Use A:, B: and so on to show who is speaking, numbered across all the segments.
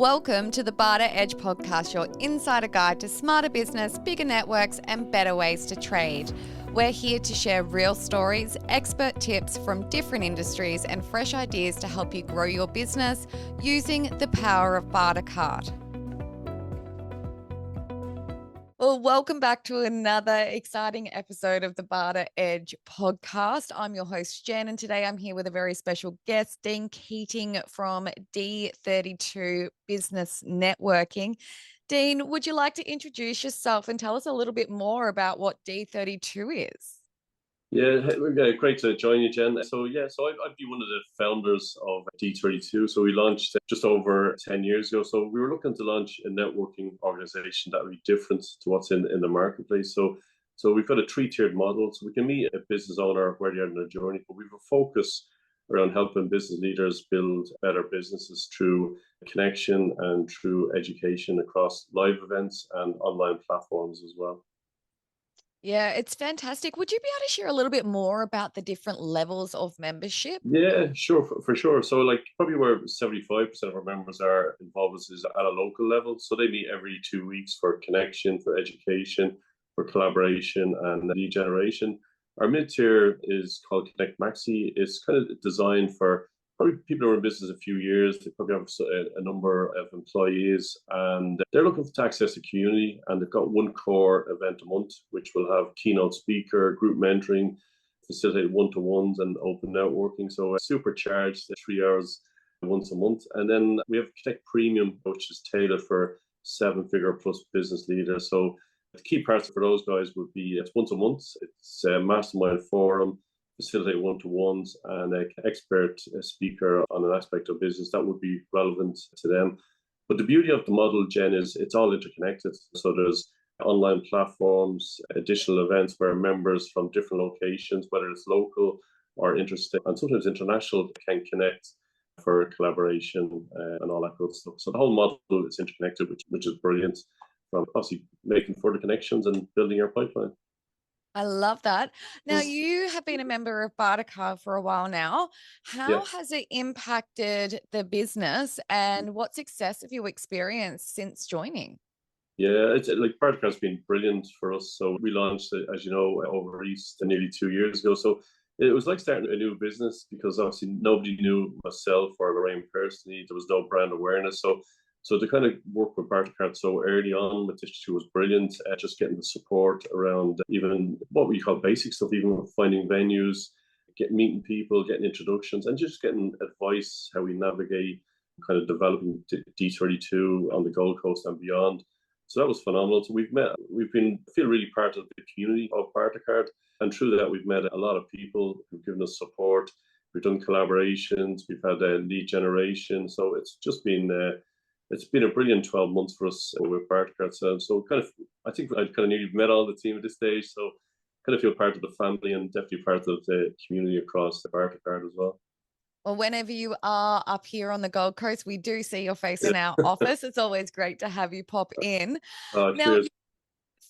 A: Welcome to the Barter Edge podcast, your insider guide to smarter business, bigger networks, and better ways to trade. We're here to share real stories, expert tips from different industries, and fresh ideas to help you grow your business using the power of Bartercard. Well, welcome back to another exciting episode of the Barter Edge podcast. I'm your host, Jen, and today I'm here with a very special guest, Dean Keating from D32 Business Networking. Dean, would you like to introduce yourself and tell us a little bit more about what D32 is?
B: Yeah, great to join you, Jen. So I'd be one of the founders of D32. So we launched just over 10 years ago. So we were looking to launch a networking organization that would be different to what's in the marketplace. So we've got a three-tiered model. So we can meet a business owner where they're in their journey, but we have a focus around helping business leaders build better businesses through connection and through education across live events and online platforms as well.
A: Yeah, it's fantastic. Would you be able to share a little bit more about the different levels of membership?
B: Yeah, sure, for sure. So, like, probably where 75% of our members are involved is at a local level. So they meet every 2 weeks for connection, for education, for collaboration, and lead generation. Our mid-tier is called Connect Maxi. It's kind of designed for probably people who are in business a few years. They probably have a number of employees, and they're looking to access the community. And they've got one core event a month, which will have keynote speaker, group mentoring, facilitate one-to-ones and open networking. So supercharged 3 hours once a month. And then we have Connect Premium, which is tailored for seven-figure plus business leaders. So the key parts for those guys would be it's once a month, it's a mastermind forum, facilitate one-to-ones, and an expert speaker on an aspect of business that would be relevant to them. But the beauty of the model, Jen, is it's all interconnected. So there's online platforms, additional events where members from different locations, whether it's local or interesting and sometimes international, can connect for collaboration and all that good stuff. So the whole model is interconnected, which is brilliant, from obviously making further connections and building your pipeline.
A: I love that. Now, you have been a member of Bartercard for a while now. How has it impacted the business, and what success have you experienced since joining?
B: Yeah, it's like Bartercard's been brilliant for us. So we launched, as you know, over East nearly 2 years ago. So it was like starting a new business because obviously nobody knew myself or Lorraine personally. There was no brand awareness. So to kind of work with Bartercard so early on with this was brilliant. Just getting the support around even what we call basic stuff, even finding venues, meeting people, getting introductions, and just getting advice how we navigate kind of developing D32 on the Gold Coast and beyond. So that was phenomenal. So feel really part of the community of Bartercard, and through that we've met a lot of people who've given us support. We've done collaborations, we've had lead generation. So it's been a brilliant 12 months for us with Bartercard. So I think I kind of nearly met all the team at this stage. So kind of feel part of the family and definitely part of the community across the Bartercard as well.
A: Well, whenever you are up here on the Gold Coast, we do see your face in our office. It's always great to have you pop in. Now,
B: cheers.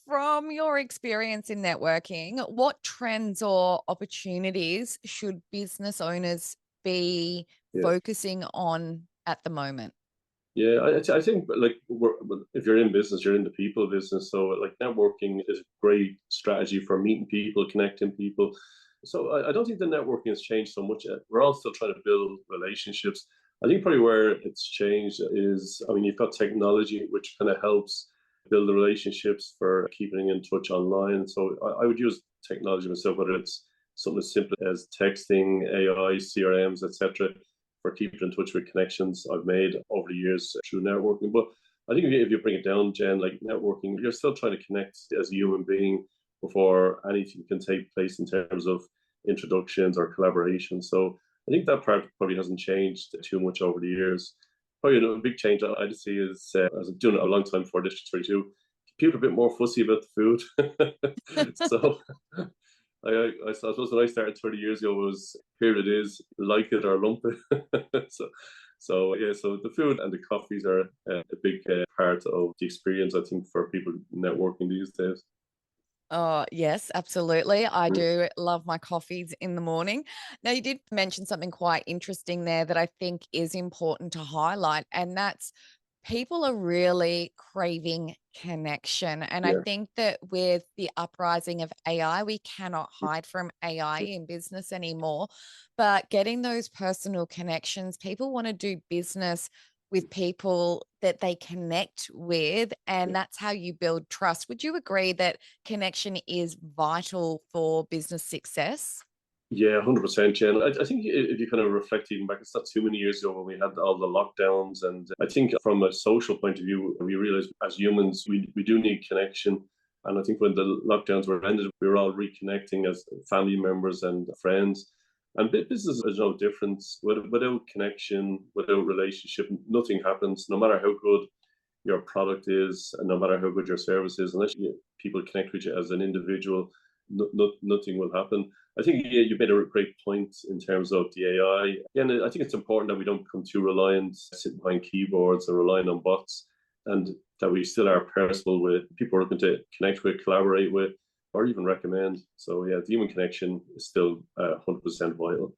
A: From your experience in networking, what trends or opportunities should business owners be focusing on at the moment?
B: Yeah, I think like if you're in business, you're in the people business. So like networking is a great strategy for meeting people, connecting people. So I don't think the networking has changed so much. We're all still trying to build relationships. I think probably where it's changed is, I mean, you've got technology, which kind of helps build the relationships for keeping in touch online. So I would use technology myself, whether it's something as simple as texting, AI, CRMs, etc., for keeping in touch with connections I've made over the years through networking. But I think if you bring it down, Jen, like networking, you're still trying to connect as a human being before anything can take place in terms of introductions or collaboration. So I think that part probably hasn't changed too much over the years. Probably a big change I see is, as I'm doing it a long time for District 32, people are a bit more fussy about the food. So I suppose when I started 30 years ago was here it is, like it or lump it. So the food and the coffees are a big part of the experience, I think, for people networking these days.
A: Oh, yes, absolutely. I do love my coffees in the morning. Now, you did mention something quite interesting there that I think is important to highlight, and that's people are really craving connection. And I
B: Yeah.
A: think that with the uprising of AI, we cannot hide from AI in business anymore. But getting those personal connections, people want to do business with people that they connect with, and that's how you build trust. Would you agree that connection is vital for business success?
B: Yeah, 100%, Jen. I think if you kind of reflect even back, it's not too many years ago when we had all the lockdowns. And I think from a social point of view, we realized as humans, we do need connection. And I think when the lockdowns were ended, we were all reconnecting as family members and friends. And business is no difference. Without connection, without relationship, nothing happens. No matter how good your product is, and no matter how good your service is, unless people connect with you as an individual, nothing will happen. I think you made a great point in terms of the AI. Again, I think it's important that we don't become too reliant, sitting behind keyboards and relying on bots, and that we still are personal with people we're looking to connect with, collaborate with, or even recommend. So yeah, the human connection is still 100% vital.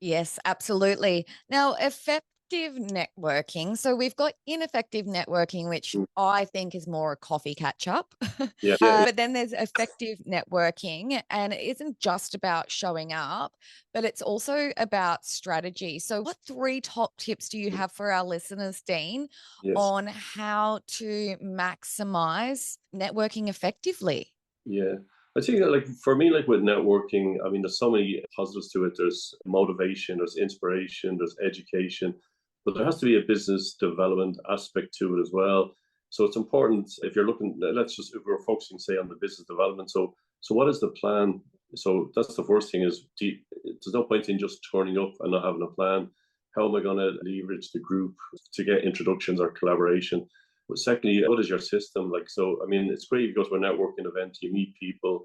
A: Yes, absolutely. Now, effective networking. So we've got ineffective networking, which
B: Mm.
A: I think is more a coffee catch up.
B: Yeah, yeah,
A: But then there's effective networking, and it isn't just about showing up, but it's also about strategy. So, what three top tips do you have for our listeners, Dean,
B: yes.
A: on how to maximize networking effectively?
B: Yeah. I think like for me, like with networking, I mean, there's so many positives to it. There's motivation, there's inspiration, there's education, but there has to be a business development aspect to it as well. So it's important if you're looking, let's just, if we're focusing, say, on the business development. So what is the plan? So that's the first thing is there's no point in just turning up and not having a plan. How am I going to leverage the group to get introductions or collaboration? But secondly, what is your system like? So, I mean, it's great if you go to a networking event, you meet people.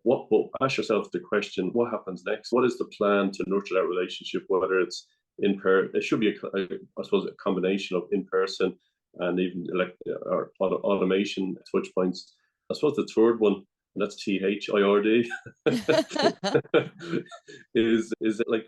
B: But ask yourself the question: what happens next? What is the plan to nurture that relationship? Whether it's in per, it should be I suppose, a combination of in person and even like or automation touch points. I suppose the third one, and that's THIRD, is it like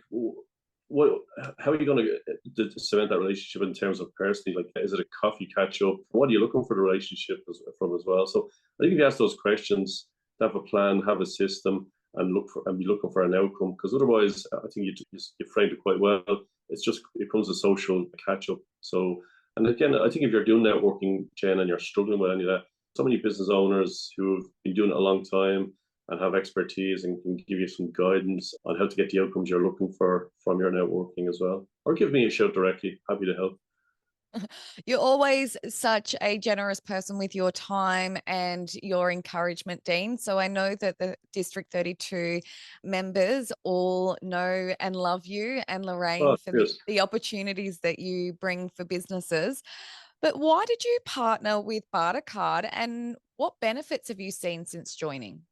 B: what, how are you going to cement that relationship in terms of personally? Like, is it a coffee catch up? What are you looking for the relationship as well? So I think if you ask those questions, have a plan, have a system, and be looking for an outcome. Because otherwise, I think you framed it quite well. It's just it becomes a social catch up. So, and again, I think if you're doing networking, Jen, and you're struggling with any of that, so many business owners who have been doing it a long time and have expertise and can give you some guidance on how to get the outcomes you're looking for from your networking as well. Or give me a shout directly. Happy to help.
A: You're always such a generous person with your time and your encouragement, Dean. So I know that the District 32 members all know and love you and
B: Oh,
A: Lorraine for
B: cheers.
A: the opportunities that you bring for businesses. But why did you partner with Bartercard, and what benefits have you seen since joining?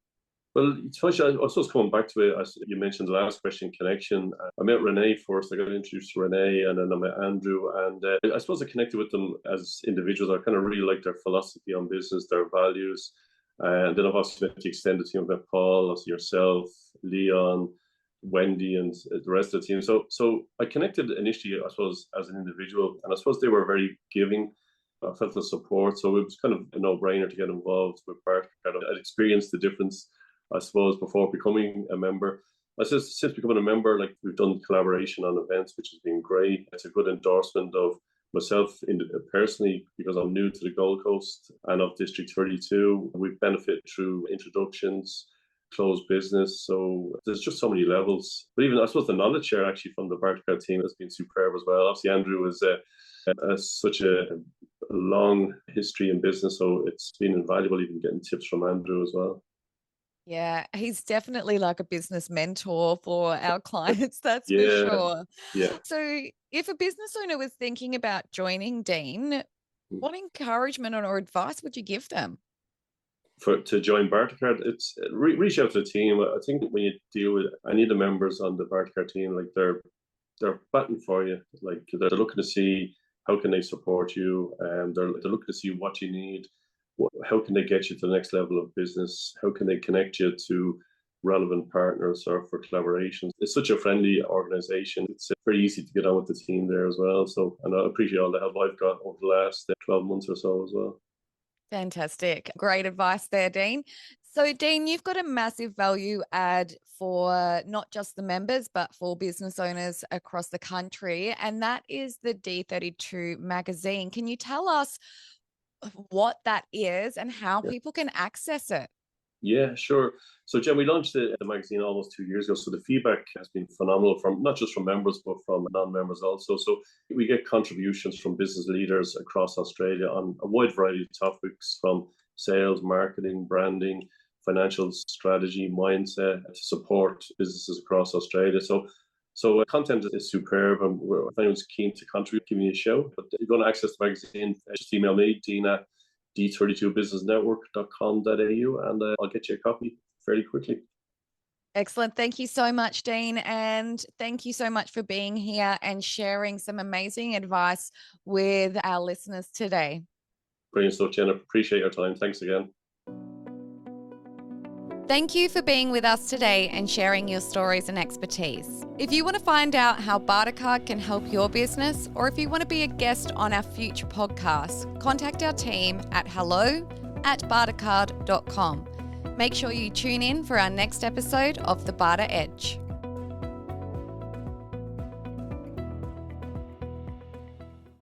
B: Well, it's funny, I was just coming back to it. As you mentioned the last question, connection. I met Renee first. I got introduced to Renee, and then I met Andrew. And I suppose I connected with them as individuals. I kind of really liked their philosophy on business, their values. And then I've also met the extended team. I've met Paul, also yourself, Leon, Wendy, and the rest of the team. So I connected initially, I suppose, as an individual. And I suppose they were very giving. I felt the support. So it was kind of a no-brainer to get involved with Bartercard. I'd experienced the difference, I suppose, before becoming a member. I says since becoming a member, like we've done collaboration on events, which has been great. It's a good endorsement of myself personally because I'm new to the Gold Coast and of District 32. We benefit through introductions, closed business. So there's just so many levels. But even I suppose the knowledge share actually from the Bartercard team has been superb as well. Obviously, Andrew is such a long history in business, so it's been invaluable even getting tips from Andrew as well.
A: Yeah, he's definitely like a business mentor for our clients, that's for
B: Yeah,
A: sure.
B: yeah.
A: So, if a business owner was thinking about joining Dean, what encouragement or advice would you give them?
B: To join Bartercard, it's reach out to the team. I think when you deal with any of the members on the Bartercard team, like they're batting for you. Like they're looking to see how can they support you, and they're looking to see what you need. How can they get you to the next level of business? How can they connect you to relevant partners or for collaborations. It's such a friendly organization. It's very easy to get on with the team there as well. So, and I appreciate all the help I've got over the last 12 months or so as well.
A: Fantastic. Great advice there, Dean. So, Dean, you've got a massive value add for not just the members, but for business owners across the country. And that is the D32 magazine. Can you tell us what that is and how people can access it?
B: Yeah, sure. So, Jen, we launched the magazine almost 2 years ago. So the feedback has been phenomenal from not just from members, but from non-members also. So we get contributions from business leaders across Australia on a wide variety of topics, from sales, marketing, branding, financial strategy, mindset, to support businesses across Australia. So content is superb, and if anyone's keen to contribute, give me a shout. But if you're going to access the magazine, just email me, Dean d32businessnetwork.com.au, and I'll get you a copy fairly quickly.
A: Excellent. Thank you so much, Dean. And thank you so much for being here and sharing some amazing advice with our listeners today.
B: Brilliant stuff, Jenna. Appreciate your time. Thanks again.
A: Thank you for being with us today and sharing your stories and expertise. If you want to find out how Bartercard can help your business, or if you want to be a guest on our future podcasts, contact our team at hello@bartercard.com. Make sure you tune in for our next episode of the Barter Edge.